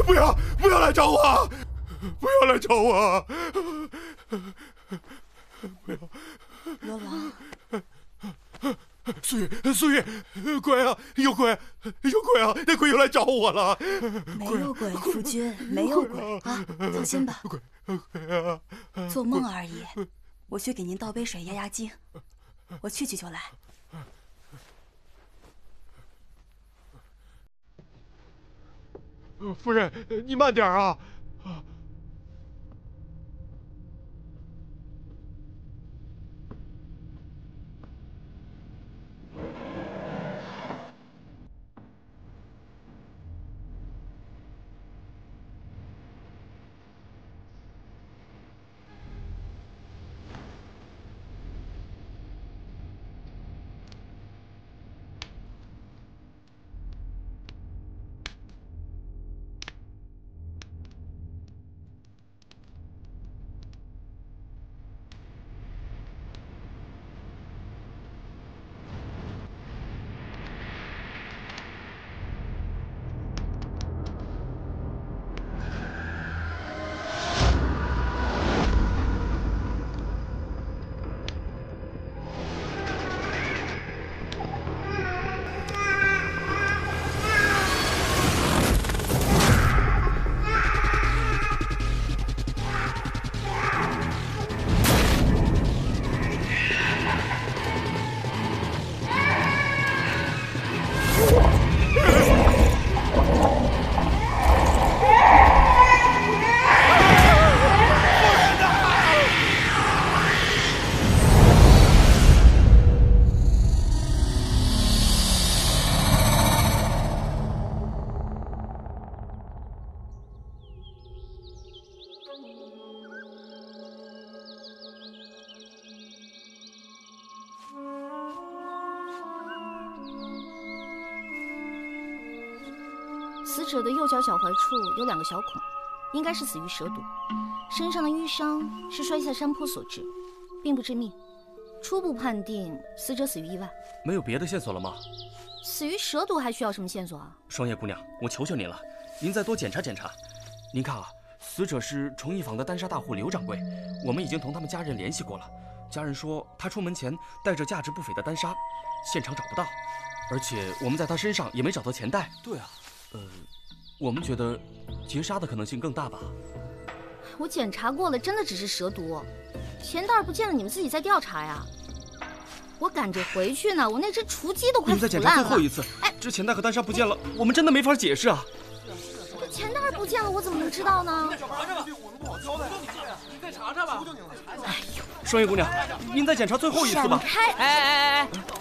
不要来找我！不要来找我！不要！罗王，苏月，鬼啊！有鬼啊！那鬼又来找我了！没有鬼，夫君，没有鬼啊！放心吧，鬼啊！做梦而已。我去给您倒杯水压压惊，我去就来。夫人，你慢点啊！死者的右脚脚踝处有2个小孔，应该是死于蛇毒。身上的淤伤是摔下山坡所致，并不致命。初步判定死者死于意外。没有别的线索了吗？死于蛇毒还需要什么线索啊？双叶姑娘，我求求您了，您再多检查检查。您看啊，死者是崇义坊的单纱大户刘掌柜，我们已经同他们家人联系过了。家人说他出门前带着价值不菲的单纱，现场找不到，而且我们在他身上也没找到钱袋。对啊，我们觉得劫杀的可能性更大吧。我检查过了，真的只是蛇毒，钱袋不见了，你们自己再调查呀。我赶着回去呢，我那只雏鸡都快腐烂了。你们再检查最后一次。哎，这钱袋和单纱不见了，我们真的没法解释啊。这钱袋不见了，我怎么能知道呢？查查吧，我们不好交代。你再查查吧。哎呦，双叶姑娘，您再检查最后一次吧。闪开！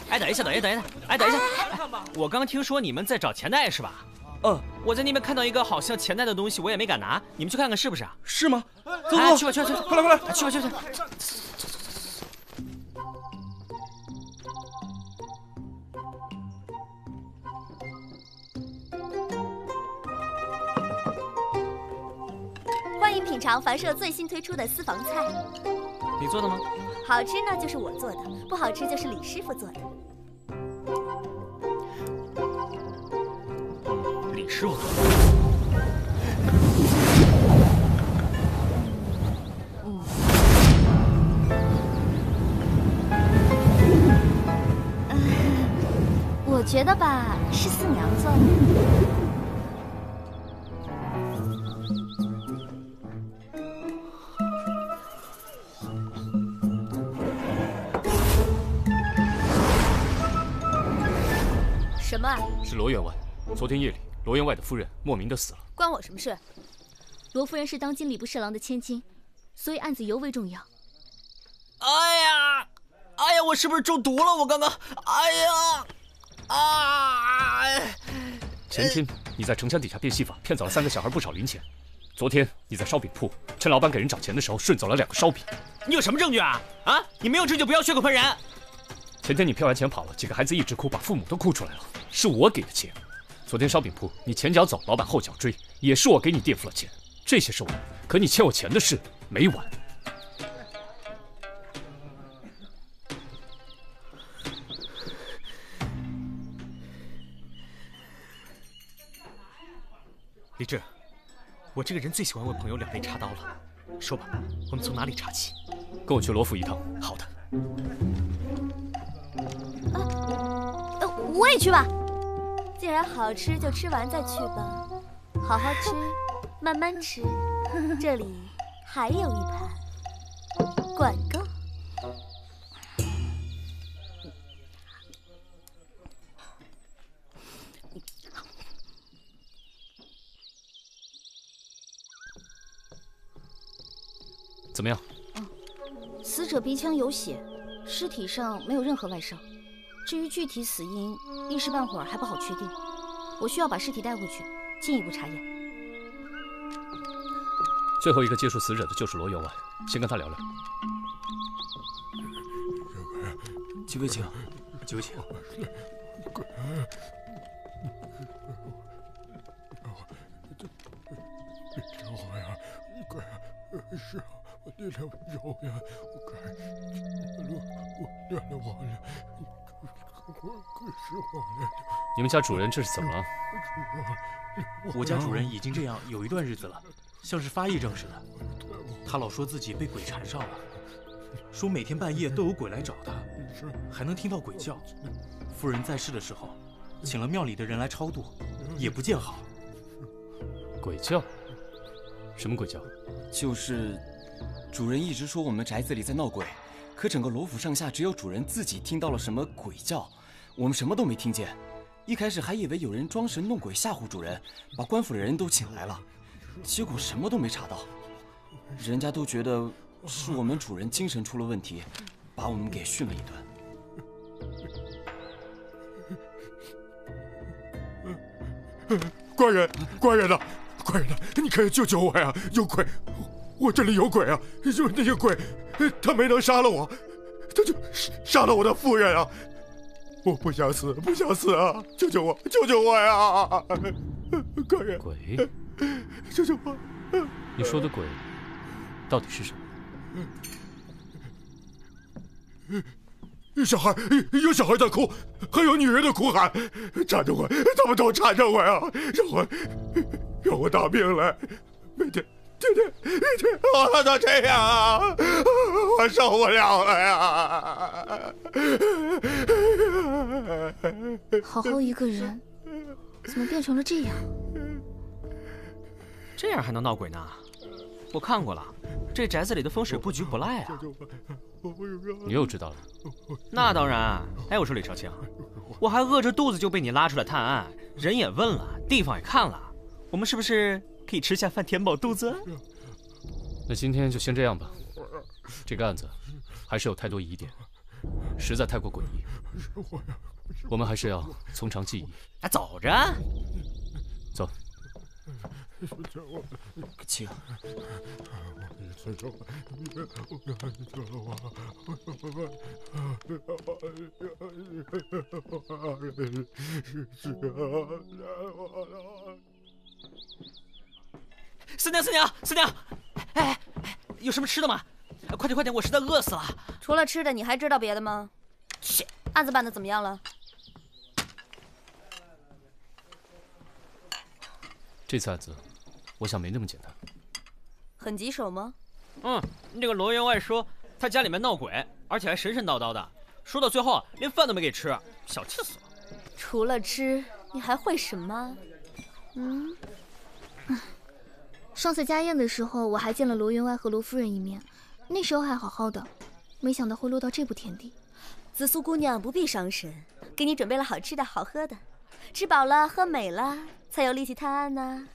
哎，等一下，哎，等一下，我刚听说你们在找钱袋是吧？我在那边看到一个好像钱袋的东西，我也没敢拿，你们去看看是不是啊？是吗？走，去吧，快来，去吧。欢迎品尝凡社最新推出的私房菜。你做的吗？好吃呢就是我做的，不好吃就是李师傅做的。李师傅做的。我觉得吧，是四娘做的。什么？是罗员外。昨天夜里，罗员外的夫人莫名的死了。关我什么事？罗夫人是当今礼部侍郎的千金，所以案子尤为重要。哎呀，我是不是中毒了？我刚刚，前天你在城墙底下变戏法，骗走了3个小孩不少零钱。昨天你在烧饼铺，趁老板给人找钱的时候，顺走了2个烧饼。你有什么证据啊？你没有证据不要血口喷人。前天你骗完钱跑了，几个孩子一直哭，把父母都哭出来了，是我给的钱。昨天烧饼铺，你前脚走，老板后脚追，也是我给你垫付了钱。这些是完，可你欠我钱的事没完。李治，我这个人最喜欢为朋友两肋插刀了。说吧，我们从哪里查起？跟我去罗府一趟。好的。我也去吧。既然好吃，就吃完再去吧。好好吃，慢慢吃。这里还有一盘，管够。怎么样？死者鼻腔有血，尸体上没有任何外伤。至于具体死因，一时半会儿还不好确定。我需要把尸体带回去，进一步查验。最后一个接触死者的就是罗员外，先跟他聊聊。几位请，几位请。这话呀，是我的肉呀，你们家主人这是怎么了？我家主人已经这样有一段日子了，像是发癔症似的。他老说自己被鬼缠上了，说每天半夜都有鬼来找他，还能听到鬼叫。夫人在世的时候，请了庙里的人来超度，也不见好。鬼叫？什么鬼叫？就是主人一直说我们宅子里在闹鬼，可整个罗府上下只有主人自己听到了什么鬼叫，我们什么都没听见。一开始还以为有人装神弄鬼吓唬主人，把官府的人都请来了，结果什么都没查到。人家都觉得是我们主人精神出了问题，把我们给训了一顿。官人呐！官人呐，你快救救我呀！有鬼，我这里有鬼啊！就那个鬼，他没能杀了我，他就杀了我的夫人啊！我不想死啊！救救我呀！官人，鬼，救救我！你说的鬼到底是什么？有小孩在哭，还有女人的哭喊，缠着我，他们都缠着我呀，让我打命来，每天我都这样啊，我受不了了呀！好好一个人，怎么变成了这样？这样还能闹鬼呢？我看过了，这宅子里的风水布局不赖啊。你又知道了？那当然。哎，我说李少卿，我还饿着肚子就被你拉出来探案，人也问了，地方也看了，我们是不是可以吃下饭填饱肚子？那今天就先这样吧。这个案子还是有太多疑点，实在太过诡异，我们还是要从长计议。走着，走。请。四娘，哎，有什么吃的吗？快点，我实在饿死了。除了吃的，你还知道别的吗？切，案子办得怎么样了？这次案子，我想没那么简单。很棘手吗？那个罗员外说他家里面闹鬼，而且还神神叨叨的，说到最后连饭都没给吃，小气死了。除了吃，你还会什么？上次家宴的时候，我还见了罗员外和罗夫人一面，那时候还好好的，没想到会落到这步田地。紫苏姑娘不必伤神，给你准备了好吃的好喝的，吃饱了喝美了，才有力气探案呢。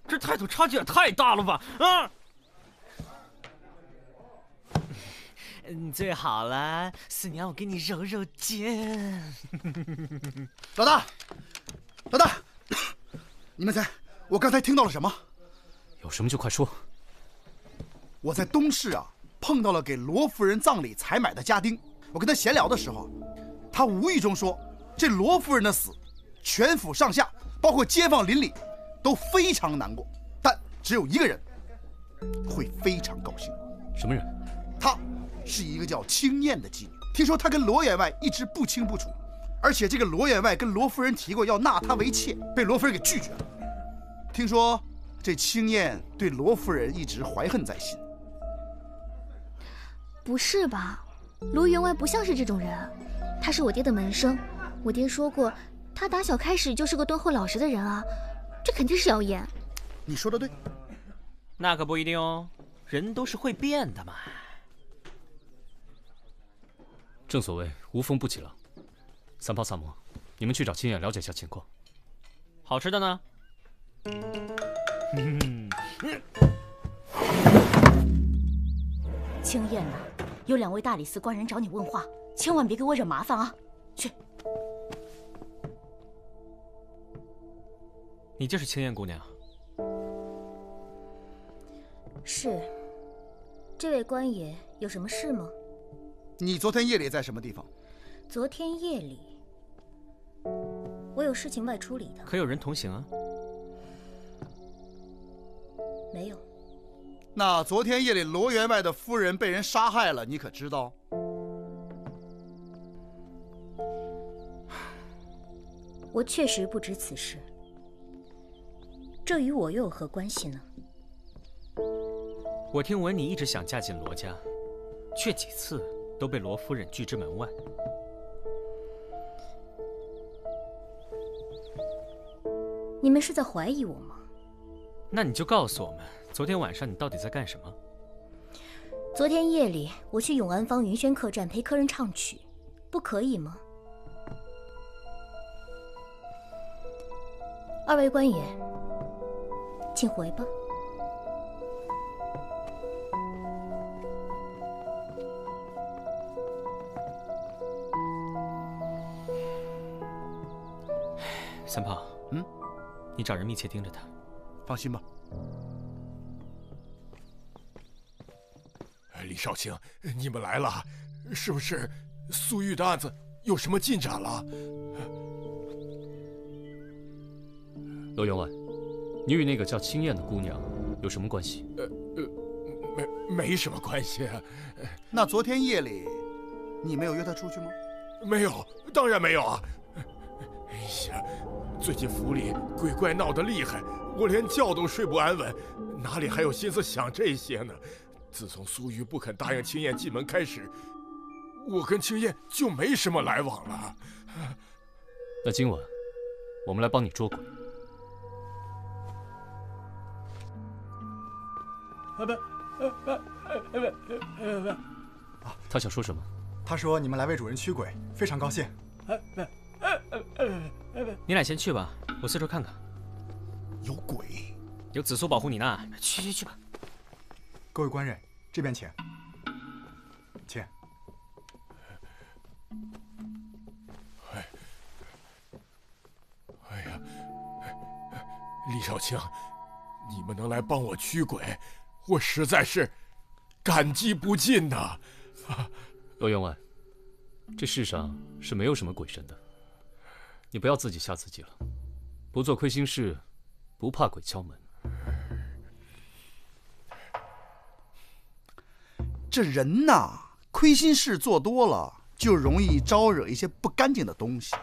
这态度差距也太大了吧！最好了，四娘，我给你揉揉肩。老大，你们猜我刚才听到了什么？有什么就快说。我在东市啊碰到了给罗夫人葬礼采买的家丁，我跟他闲聊的时候，他无意中说，这罗夫人的死，全府上下，包括街坊邻里，都非常难过，但只有一个人会非常高兴。什么人？她是一个叫青燕的妓女，听说她跟罗员外一直不清不楚，而且这个罗员外跟罗夫人提过要纳她为妾，被罗夫人给拒绝了。听说这青燕对罗夫人一直怀恨在心。不是吧？罗员外不像是这种人，他是我爹的门生。我爹说过，他打小开始就是个敦厚老实的人啊，这肯定是谣言。你说的对。那可不一定哦，人都是会变的嘛。正所谓无风不起浪。三炮萨摩，你们去找青燕了解一下情况。好吃的呢？青燕呐，有2位大理寺官人找你问话，千万别给我惹麻烦啊！去。你就是青燕姑娘？是。这位官爷有什么事吗？你昨天夜里在什么地方？昨天夜里，我有事情外出里的。可有人同行啊？没有。那昨天夜里罗员外的夫人被人杀害了，你可知道？我确实不知此事。这与我又有何关系呢？我听闻你一直想嫁进罗家，却几次都被罗夫人拒之门外。你们是在怀疑我吗？那你就告诉我们，昨天晚上你到底在干什么？昨天夜里，我去永安坊云轩客栈陪客人唱曲，不可以吗？2位官爷，请回吧。三炮，你找人密切盯着他。放心吧。李少卿，你们来了，是不是苏玉的案子有什么进展了？罗员外，你与那个叫青燕的姑娘有什么关系？没什么关系。那昨天夜里，你没有约她出去吗？没有，当然没有啊。哎呀，最近府里鬼怪闹得厉害，我连觉都睡不安稳，哪里还有心思想这些呢？自从苏玉不肯答应青燕进门开始，我跟青燕就没什么来往了。那今晚我们来帮你捉鬼。他想说什么？他说你们来为主人驱鬼，非常高兴。你俩先去吧，我四处看看。有鬼，有紫苏保护你呢。去吧。各位官人，这边请。请。哎呀，李少卿，你们能来帮我驱鬼，我实在是感激不尽呐。罗员外，这世上是没有什么鬼神的，你不要自己吓自己了。不做亏心事，不怕鬼敲门。这人呐，亏心事做多了，就容易招惹一些不干净的东西。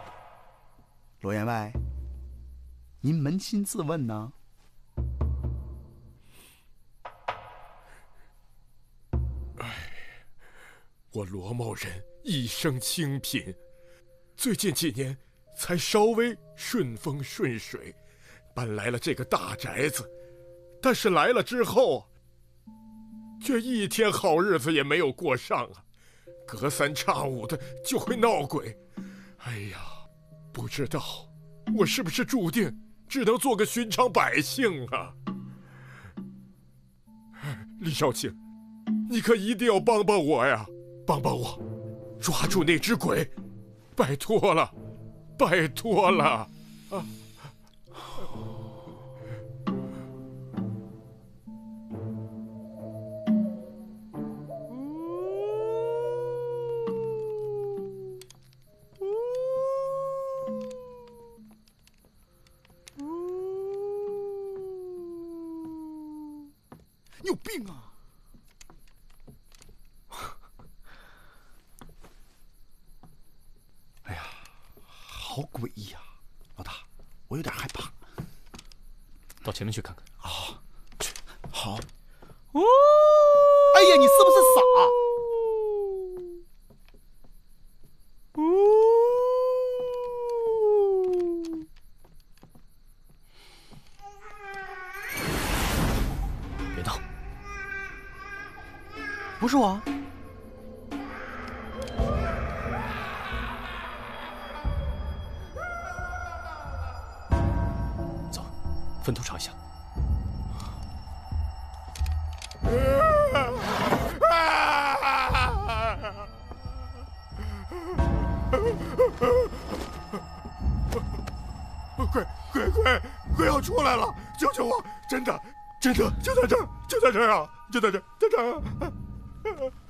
罗员外，您扪心自问呢？我罗某人一生清贫，最近几年才稍微顺风顺水，搬来了这个大宅子。但是来了之后，却一天好日子也没有过上啊，隔三差五的就会闹鬼。哎呀，不知道我是不是注定只能做个寻常百姓啊？李少卿，你可一定要帮帮我呀！帮帮我，抓住那只鬼，拜托了，拜托了！啊！你有病啊！哎呀，好诡异呀！老大，我有点害怕。到前面去看看。啊，去，好。哦，哎呀，你是不是傻？别闹！不是我。走，分头查一下。鬼要出来了！救救我！真的，就在这儿，就在这儿啊！就在这儿，在这儿啊！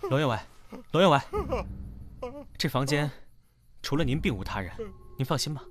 罗员外，罗员外，这房间除了您并无他人，您放心吧。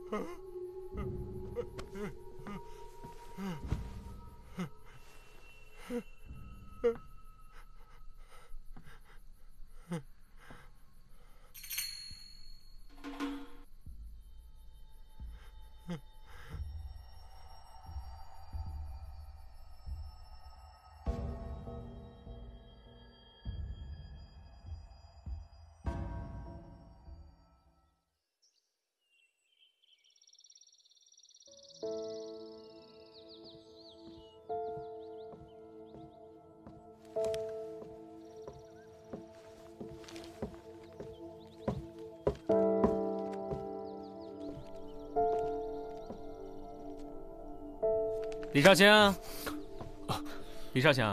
李少卿，李少卿，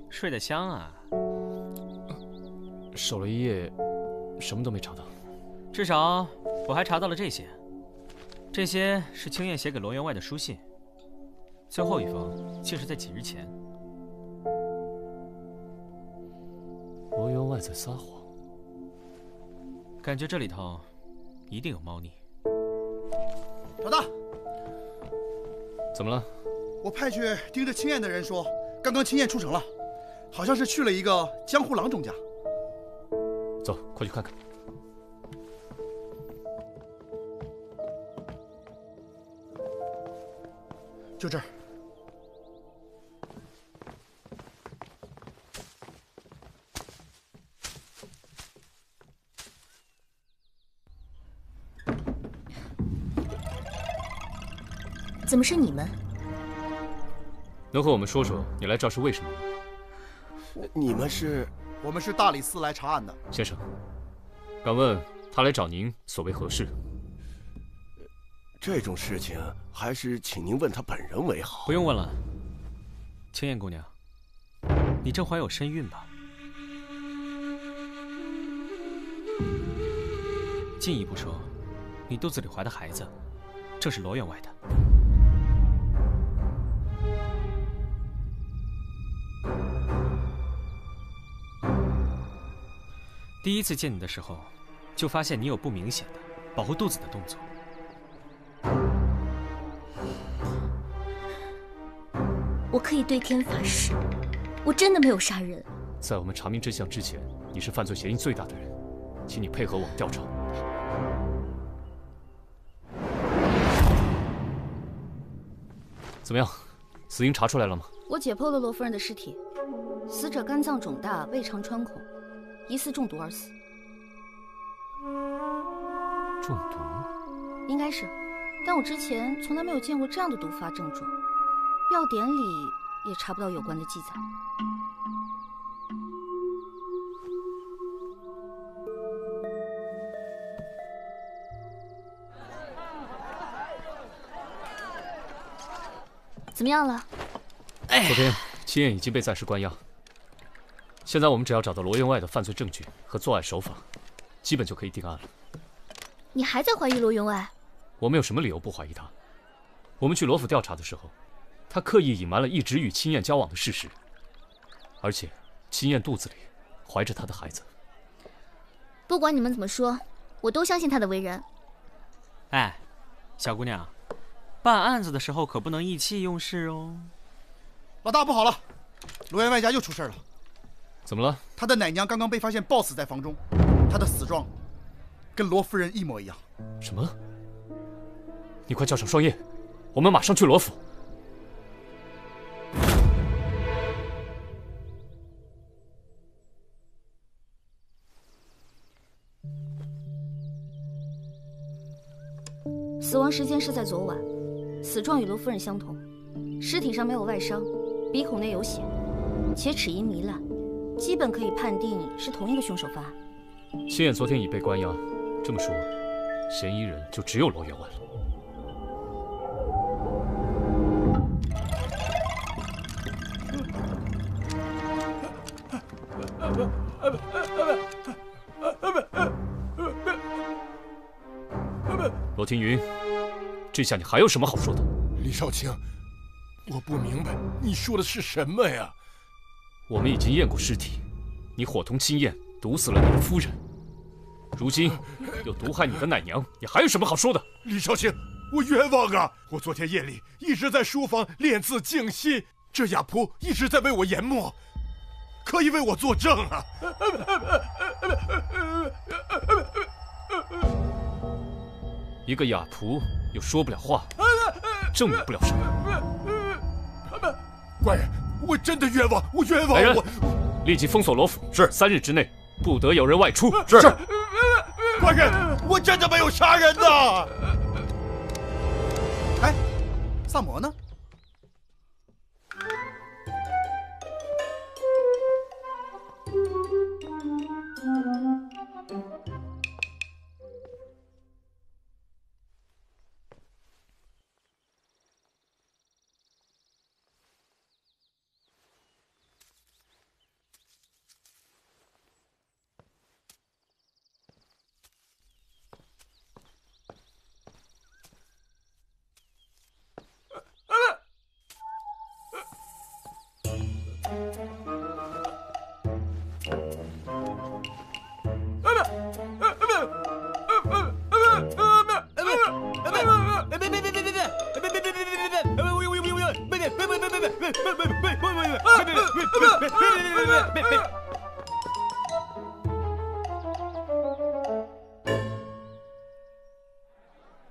睡得香啊！守了一夜，什么都没查到。至少我还查到了这些，这些是青燕写给罗员外的书信。最后一封竟是在几日前。罗员外在撒谎，感觉这里头一定有猫腻。老大，怎么了？我派去盯着青燕的人说，刚刚青燕出城了，好像是去了一个江湖郎中家。走，快去看看。就这儿。怎么是你们？能和我们说说你来这儿是为什么吗？你们是？我们是大理寺来查案的。先生，敢问他来找您所为何事？这种事情还是请您问他本人为好。不用问了，青燕姑娘，你正怀有身孕吧？进一步说，你肚子里怀的孩子，正是罗员外的。第一次见你的时候，就发现你有不明显的保护肚子的动作。我可以对天发誓，我真的没有杀人。在我们查明真相之前，你是犯罪嫌疑最大的人，请你配合我们调查。怎么样，死因查出来了吗？我解剖了罗夫人的尸体，死者肝脏肿大，胃肠穿孔，疑似中毒而死。中毒？应该是，但我之前从来没有见过这样的毒发症状，药典里也查不到有关的记载。怎么样了？昨天青燕已经被暂时关押，现在我们只要找到罗员外的犯罪证据和作案手法，基本就可以定案了。你还在怀疑罗员外？我们有什么理由不怀疑他？我们去罗府调查的时候，他刻意隐瞒了一直与青燕交往的事实，而且青燕肚子里怀着他的孩子。不管你们怎么说，我都相信他的为人。哎，小姑娘，办案子的时候可不能意气用事哦。老大，不好了，罗员外家又出事了。怎么了？他的奶娘刚刚被发现暴死在房中，她的死状跟罗夫人一模一样。什么？你快叫上双燕，我们马上去罗府。时间是在昨晚，死状与罗夫人相同，尸体上没有外伤，鼻孔内有血，且齿龈糜烂，基本可以判定是同一个凶手犯案。秦燕昨天已被关押，这么说，嫌疑人就只有罗员外了。 罗庭云，这下你还有什么好说的？李少卿，我不明白你说的是什么呀？我们已经验过尸体，你伙同青燕毒死了你的夫人，如今又毒害你的奶娘，你还有什么好说的？李少卿，我冤枉啊！我昨天夜里一直在书房练字静心，这哑仆一直在为我研墨，可以为我作证啊！一个哑仆又说不了话，证明不了什么。官人，我真的冤枉，我冤枉！来人，我立即封锁罗府，是3日之内不得有人外出。是。官人，我真的没有杀人呐！哎，萨摩呢？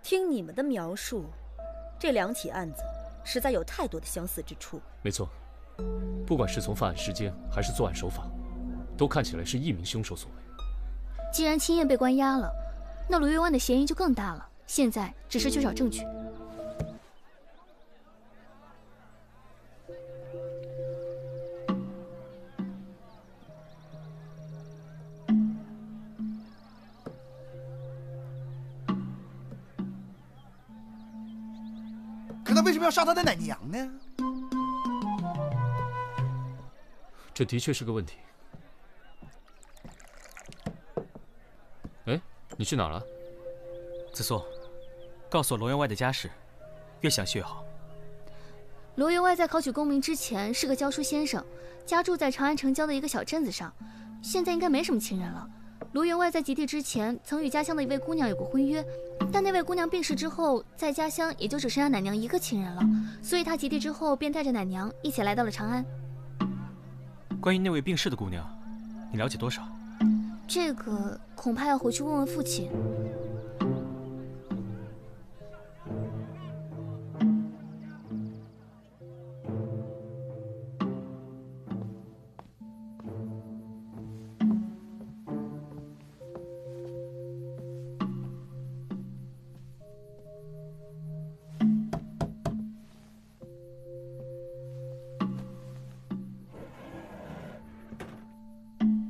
听你们的描述，这2起案子实在有太多的相似之处。没错，不管是从犯案时间还是作案手法，都看起来是一名凶手所为。既然青燕被关押了，那卢员外的嫌疑就更大了。现在只是去找证据。可他为什么要杀他的奶娘呢？这的确是个问题。哎，你去哪儿了？子素，告诉我罗员外的家世，越详细越好。罗员外在考取功名之前是个教书先生，家住在长安城郊的一个小镇子上，现在应该没什么亲人了。罗员外在及第之前曾与家乡的一位姑娘有过婚约，但那位姑娘病逝之后，在家乡也就只剩下奶娘一个亲人了，所以他及第之后便带着奶娘一起来到了长安。关于那位病逝的姑娘，你了解多少？这个恐怕要回去问问父亲。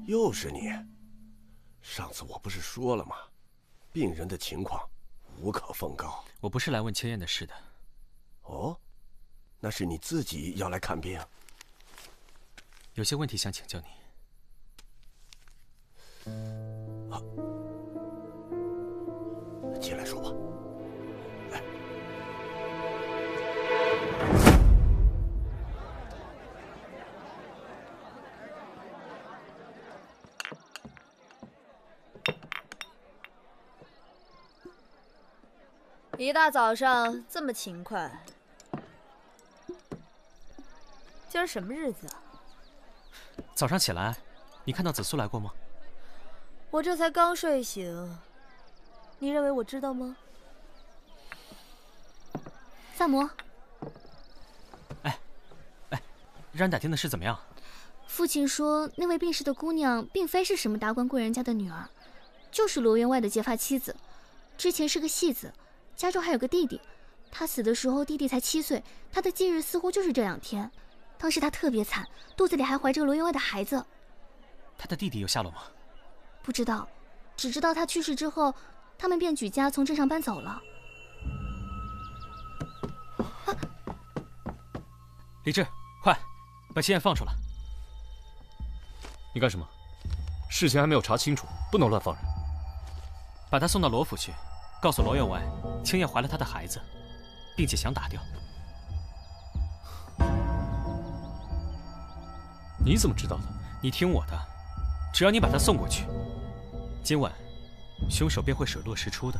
又是你！上次我不是说了吗？病人的情况无可奉告。我不是来问千燕的事的。哦，那是你自己要来看病。有些问题想请教你。啊，进来说吧。来。一大早上这么勤快，今儿什么日子啊？早上起来，你看到子苏来过吗？我这才刚睡醒，你认为我知道吗？萨摩，哎，让你打听的事怎么样？父亲说，那位病逝的姑娘并非是什么达官贵人家的女儿，就是罗员外的结发妻子，之前是个戏子。家中还有个弟弟，他死的时候弟弟才7岁，他的忌日似乎就是这2天。当时他特别惨，肚子里还怀着罗员外的孩子。他的弟弟有下落吗？不知道，只知道他去世之后，他们便举家从镇上搬走了。李治，快把秦燕放出来！你干什么？事情还没有查清楚，不能乱放人。把他送到罗府去，告诉罗员外，青燕怀了他的孩子，并且想打掉。你怎么知道的？你听我的，只要你把他送过去，今晚凶手便会水落石出的。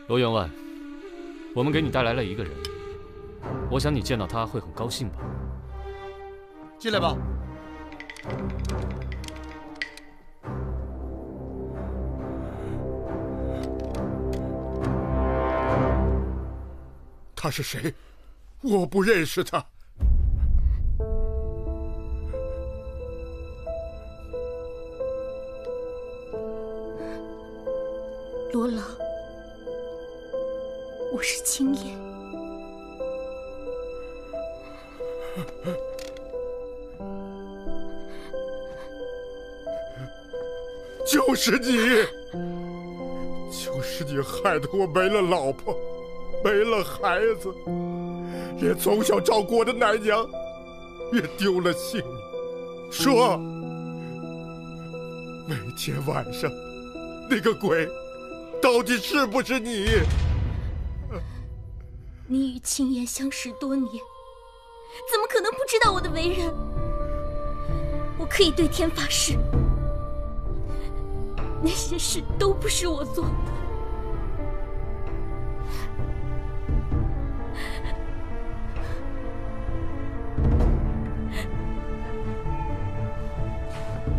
罗员外，我们给你带来了一个人，我想你见到他会很高兴吧？进来吧。他是谁？我不认识他。罗老，我是青燕。就是你，就是你害得我没了老婆，没了孩子，连从小照顾我的奶娘也丢了性命。说，每天晚上那个鬼到底是不是你？你与青燕相识多年，怎么可能不知道我的为人？我可以对天发誓，那些事都不是我做的。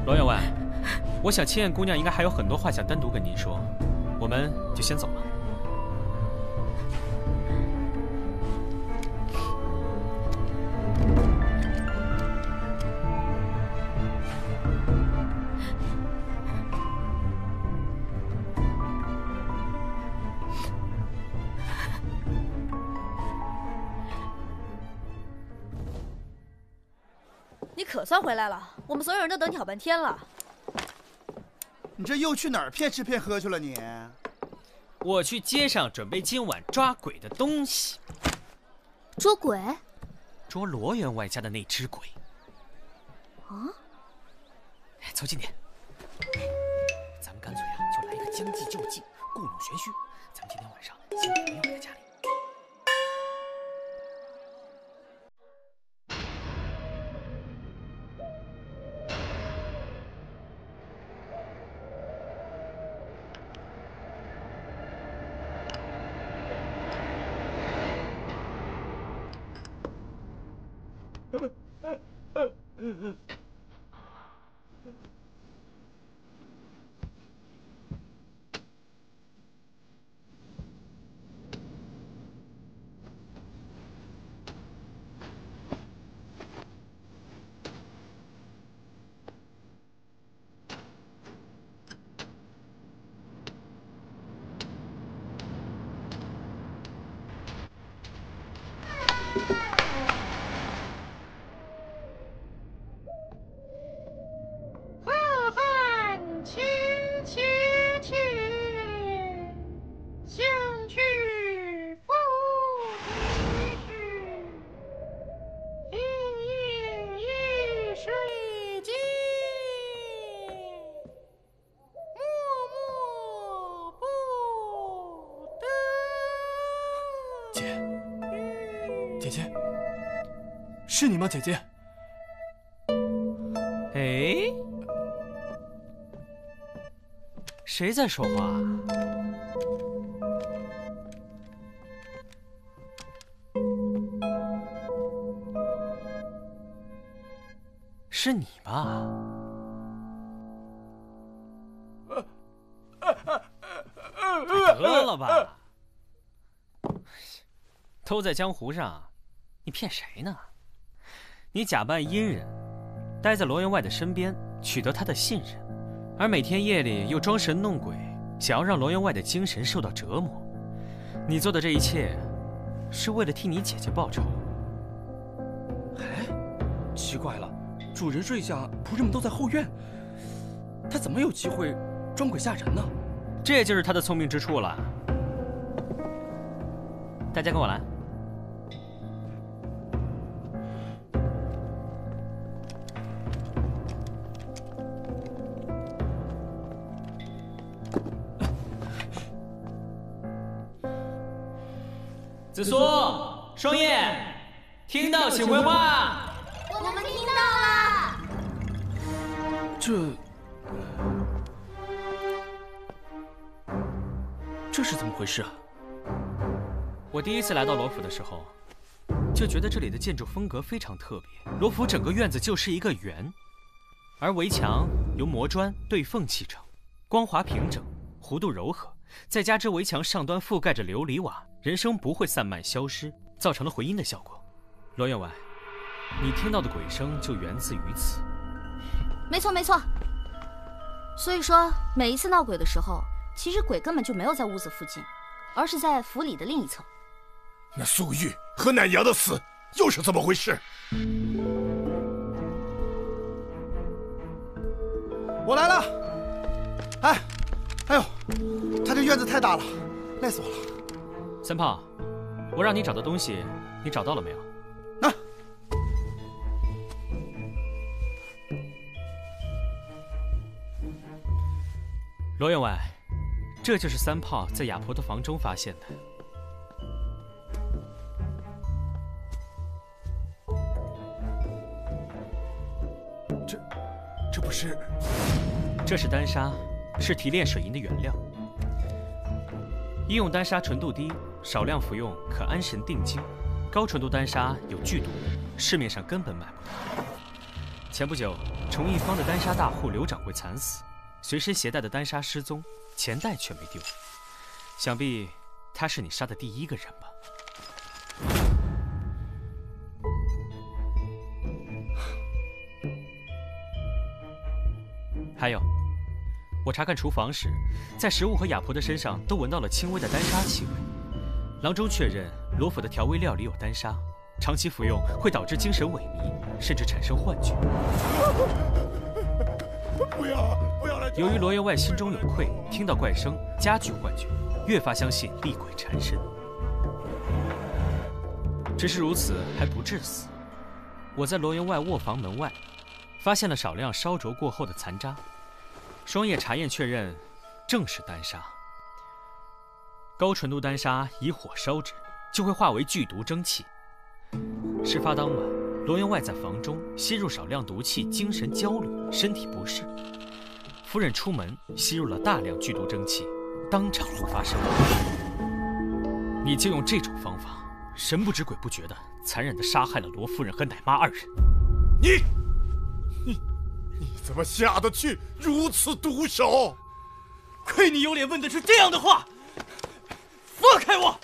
罗员外，我想青燕姑娘应该还有很多话想单独跟您说，我们就先走了。你可算回来了，我们所有人都等你好半天了。你这又去哪儿骗吃骗喝去了你？我去街上准备今晚抓鬼的东西。捉鬼？捉罗员外家的那只鬼。啊？凑近点，咱们干脆就来一个将计就计，故弄玄虚。咱们今天晚上先把罗员外在家里。姐姐，是你吗，姐姐？哎，谁在说话？是你吧？得了吧！都在江湖上，你骗谁呢？你假扮阴人，待在罗员外的身边，取得他的信任，而每天夜里又装神弄鬼，想要让罗员外的精神受到折磨。你做的这一切，是为了替你姐姐报仇。哎，奇怪了，主人睡下，仆人们都在后院，他怎么有机会装鬼吓人呢？这就是他的聪明之处了。大家跟我来。紫苏、双叶，听到请回话。我们听到了。这是怎么回事啊？我第一次来到罗府的时候，就觉得这里的建筑风格非常特别。罗府整个院子就是一个圆，而围墙由磨砖对缝砌成，光滑平整，弧度柔和，再加之围墙上端覆盖着琉璃瓦，人声不会散漫消失，造成了回音的效果。罗员外，你听到的鬼声就源自于此。没错没错。所以说，每一次闹鬼的时候，其实鬼根本就没有在屋子附近，而是在府里的另一侧。那素玉和奶娘的死又是怎么回事？我来了。哎呦，他这院子太大了，累死我了。三炮，我让你找的东西，你找到了没有？啊！罗员外，这就是三炮在亚婆的房中发现的。这不是？这是丹砂，是提炼水银的原料。医用丹砂纯度低，少量服用可安神定惊。高纯度丹砂有剧毒，市面上根本买不到。前不久，崇义坊的丹砂大户刘掌柜惨死，随身携带的丹砂失踪，钱袋却没丢。想必他是你杀的第一个人吧？还有，我查看厨房时，在食物和亚婆的身上都闻到了轻微的丹砂气味。郎中确认罗府的调味料里有丹砂，长期服用会导致精神萎靡，甚至产生幻觉。不要来！由于罗员外心中有愧，听到怪声加剧幻觉，越发相信厉鬼缠身。只是如此还不致死。我在罗员外卧房门外发现了少量烧灼过后的残渣，双叶查验确认，正是丹砂。高纯度丹砂以火烧之，就会化为剧毒蒸汽。事发当晚，罗员外在房中吸入少量毒气，精神焦虑，身体不适。夫人出门吸入了大量剧毒蒸汽，当场忽发身亡。你就用这种方法，神不知鬼不觉的残忍地杀害了罗夫人和奶妈二人。你怎么下得去如此毒手？亏你有脸问得出这样的话！放开我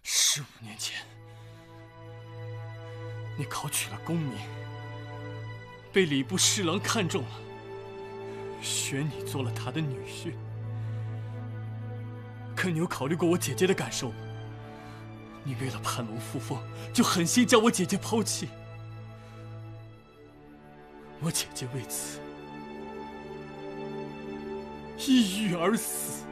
！15年前，你考取了功名，被礼部侍郎看中了，选你做了他的女婿。可你有考虑过我姐姐的感受吗？你为了攀龙附凤，就狠心将我姐姐抛弃。我姐姐为此抑郁而死，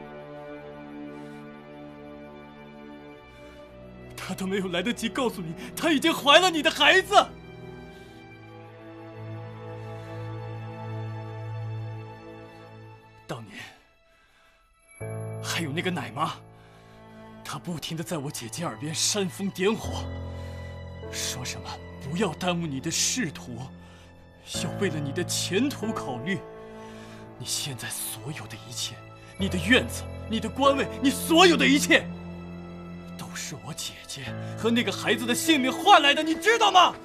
她都没有来得及告诉你，她已经怀了你的孩子。当年还有那个奶妈，她不停地在我姐姐耳边煽风点火，说什么不要耽误你的仕途，要为了你的前途考虑。你现在所有的一切，你的院子，你的官位，你所有的一切，是我姐姐和那个孩子的性命换来的，你知道吗？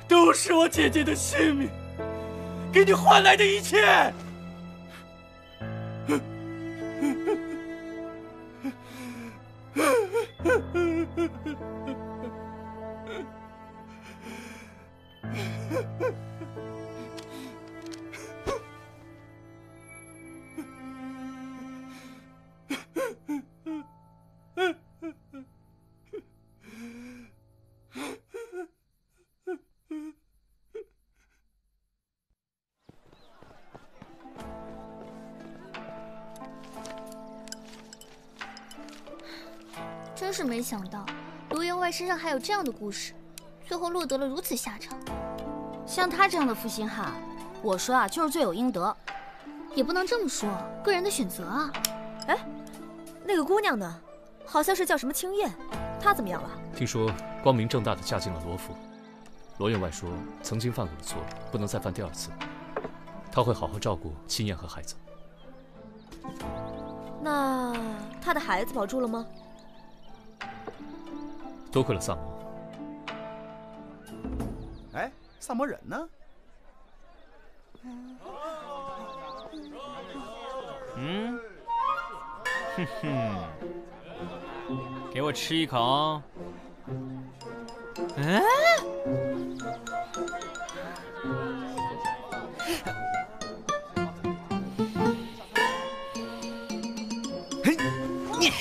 都是我姐姐的性命，给你换来的一切。真是没想到，罗员外身上还有这样的故事，最后落得了如此下场。像他这样的负心汉，我说啊，就是罪有应得。也不能这么说，个人的选择啊。哎，那个姑娘呢？好像是叫什么青燕，她怎么样了？听说光明正大的嫁进了罗府。罗员外说，曾经犯过的错，不能再犯第二次。他会好好照顾青燕和孩子。那她的孩子保住了吗？多亏了萨摩。哎，萨摩人呢？哼哼，给我吃一口。嗯？嘿，你。